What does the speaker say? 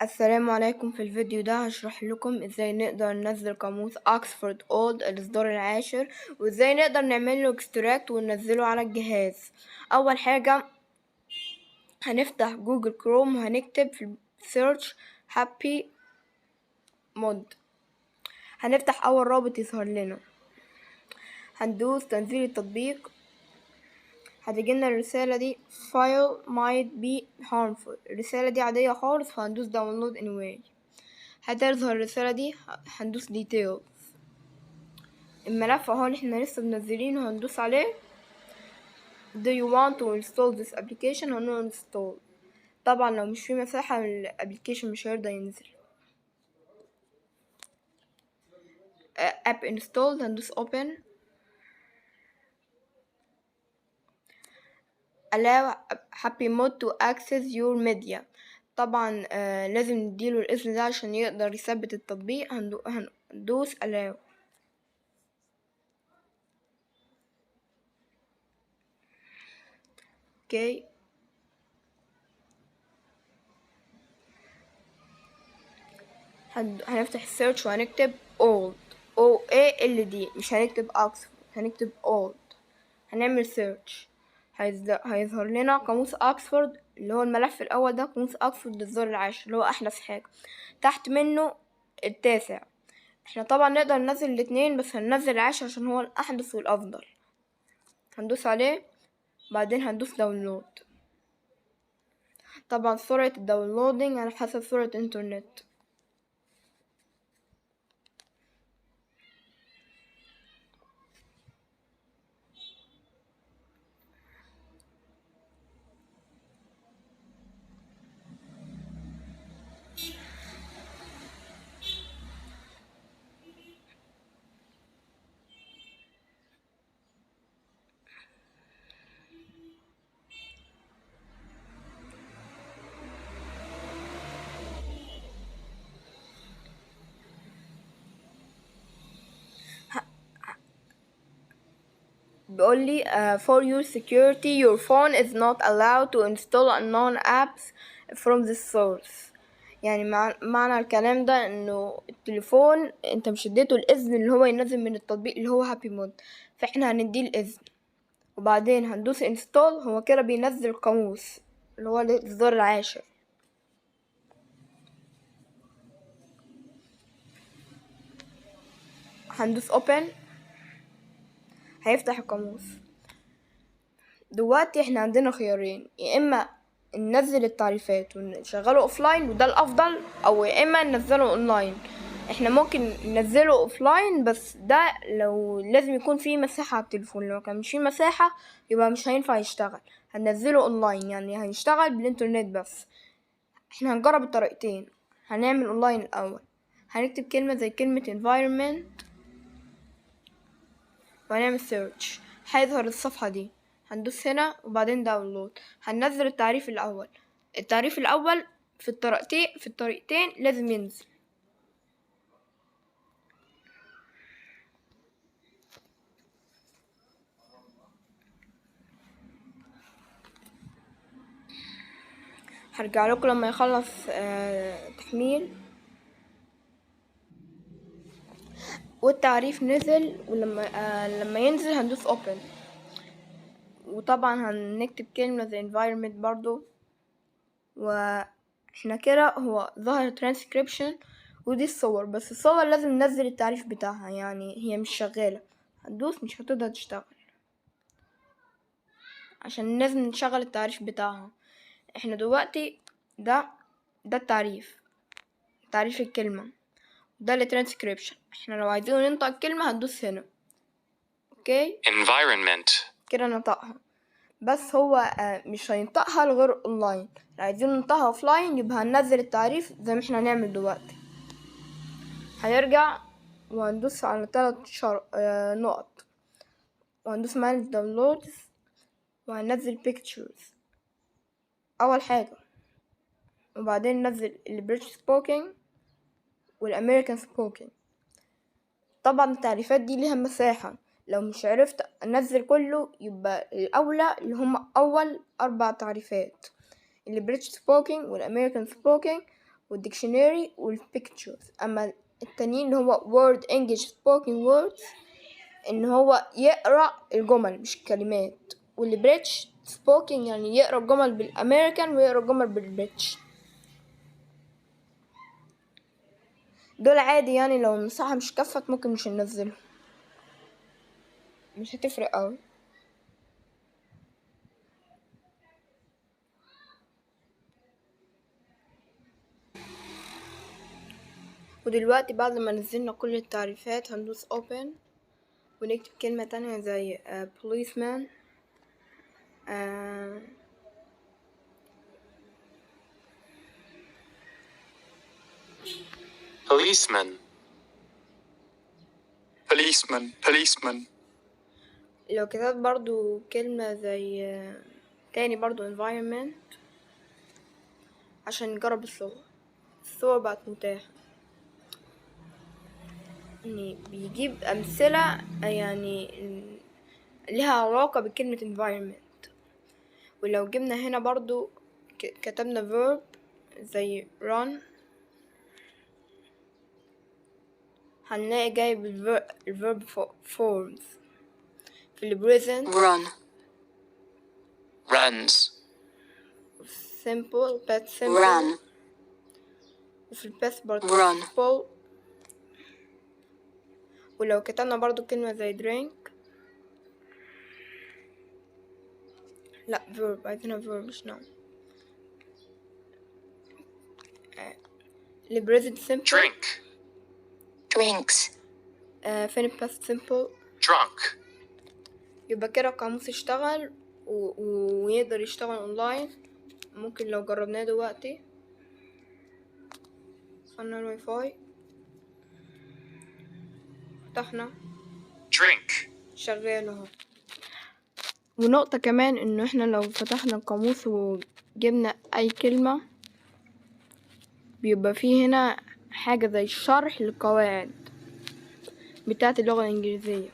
السلام عليكم. في الفيديو ده هشرح لكم ازاي نقدر ننزل قاموس اوكسفورد اولد الاصدار العاشر، وازاي نقدر نعمل له اكستراكت وننزله على الجهاز. اول حاجة هنفتح جوجل كروم وهنكتب في سيرش هابي مود. هنفتح اول رابط يظهر لنا، هندوس تنزيل التطبيق. هتجيلنا الرسالة دي file might be harmful. الرسالة دي عادية خالص، فهندوس download anyway. هتظهر الرسالة دي، هندوس details. الملف اهو اللي احنا لسه منزلينه هندوس عليه. do you want to install this application؟ هنقول install. طبعا لو مش في مساحة الابليكيشن مش هيرضى ينزل. app installed هندوس open. allow happy mode to access your media. طبعا لازم نديله الاسم ده عشان يقدر يثبت التطبيق. هندوس allow. اوكي، هنفتح السيرش وهنكتب old OALD، مش هنكتب oxford، هنكتب old. هنعمل سيرش، هيظهر لنا قاموس اوكسفورد اللي هو الملف الاول ده، قاموس اوكسفورد الإصدار العاشر اللي هو احدث حاجة. تحت منه التاسع. احنا طبعا نقدر ننزل الاتنين، بس هننزل العاشر عشان هو الاحدث والافضل. هندوس عليه، بعدين هندوس داونلود. طبعا سرعة الداونلودنج على حسب سرعة الانترنت. بيقول لي for your security your phone is not allowed to install unknown apps from this source. يعني معنى الكلام ده انه التليفون انت مش اديته الاذن اللي هو ينزل من التطبيق اللي هو هابي مود، فاحنا هنديه الاذن وبعدين هندوس انستول. هو كده بينزل قاموس اللي هو الاصدار العاشر. هندوس open، هيفتح القاموس. دلوقتي احنا عندنا خيارين، يا اما ننزل التعريفات ونشغله اوفلاين وده الافضل، او يا اما ننزله اونلاين. احنا ممكن ننزله اوفلاين، بس ده لو لازم يكون فيه مساحة على التليفون. لو كان مش فيه مساحة يبقى مش هينفع يشتغل. هننزله اونلاين يعني هيشتغل بالانترنت بس. احنا هنجرب الطريقتين. هنعمل اونلاين الاول، هنكتب كلمة زي كلمة environment وهنعمل search. هيظهر الصفحة دي، هندوس هنا وبعدين داونلود. هننزل التعريف الأول. التعريف الأول في الطريقتين لازم ينزل. هرجع لكم لما يخلص تحميل. والتعريف نزل، ولما لما ينزل هندوس open. وطبعا هنكتب كلمة زي environment برضو. واحنا كده هو ظهر transcription. ودي الصور، بس الصور لازم ننزل التعريف بتاعها، يعني هي مش شغالة. هندوس مش هتقدر تشتغل عشان لازم نشغل التعريف بتاعها. احنا دلوقتي ده التعريف، تعريف الكلمة. ده الترانسكريبشن. احنا لو عايزين ننطق الكلمة هندوس هنا. اوكي، environment كده نطقها. بس هو مش هينطقها لغير اونلاين. لو عايزين ننطقها اوفلاين يبقى هننزل التعريف زي ما احنا هنعمل دلوقتي. هنرجع وهندوس على 3 نقط، وهندوس manage downloads وهننزل pictures اول حاجة، وبعدين ننزل البريتش سبوكينج والامريكان سبوكينج. طبعا التعريفات دي ليها مساحة، لو مش عرفت انزل كله يبقى الاولى اللي هم اول 4 تعريفات، البريتش سبوكينج والامريكان سبوكينج والديكشنري والبيكتشرز. اما التانيين اللي هو word English spoken words ان هو يقرأ الجمل مش الكلمات، واللي بريتش spoken يعني يقرأ الجمل بالامريكان ويقرأ الجمل بالبريتش. دول عادي يعني لو المساحة مش كفت ممكن مش ننزله، مش هتفرق اوي. ودلوقتي بعد ما نزلنا كل التعريفات هندوس open ونكتب كلمة تانية زي policeman. policeman policeman policeman. لو كتبت برضو كلمة زي تاني برضو environment عشان نجرب الصور بقت متاحة، يعني بيجيب أمثلة يعني لها علاقة بكلمة environment. ولو جبنا هنا برضو كتبنا verb زي run هنلاقي جايب الverb forms في ال present run runs simple past simple run وفي ال past برضو run. simple. ولو كتبنا برضو كلمة زي drink لا verb عايزينها verb مش noun. ال present simple drink drinks فين ال past simple drunk. يبقى كده القاموس يشتغل ويقدر يشتغل اونلاين. ممكن لو جربناه دلوقتي وصلنا الواي فاي فتحنا drink شغال اهو. ونقطة كمان انه احنا لو فتحنا القاموس وجبنا اي كلمة بيبقى فيه هنا حاجة زي شرح للقواعد بتاعة اللغة الانجليزية.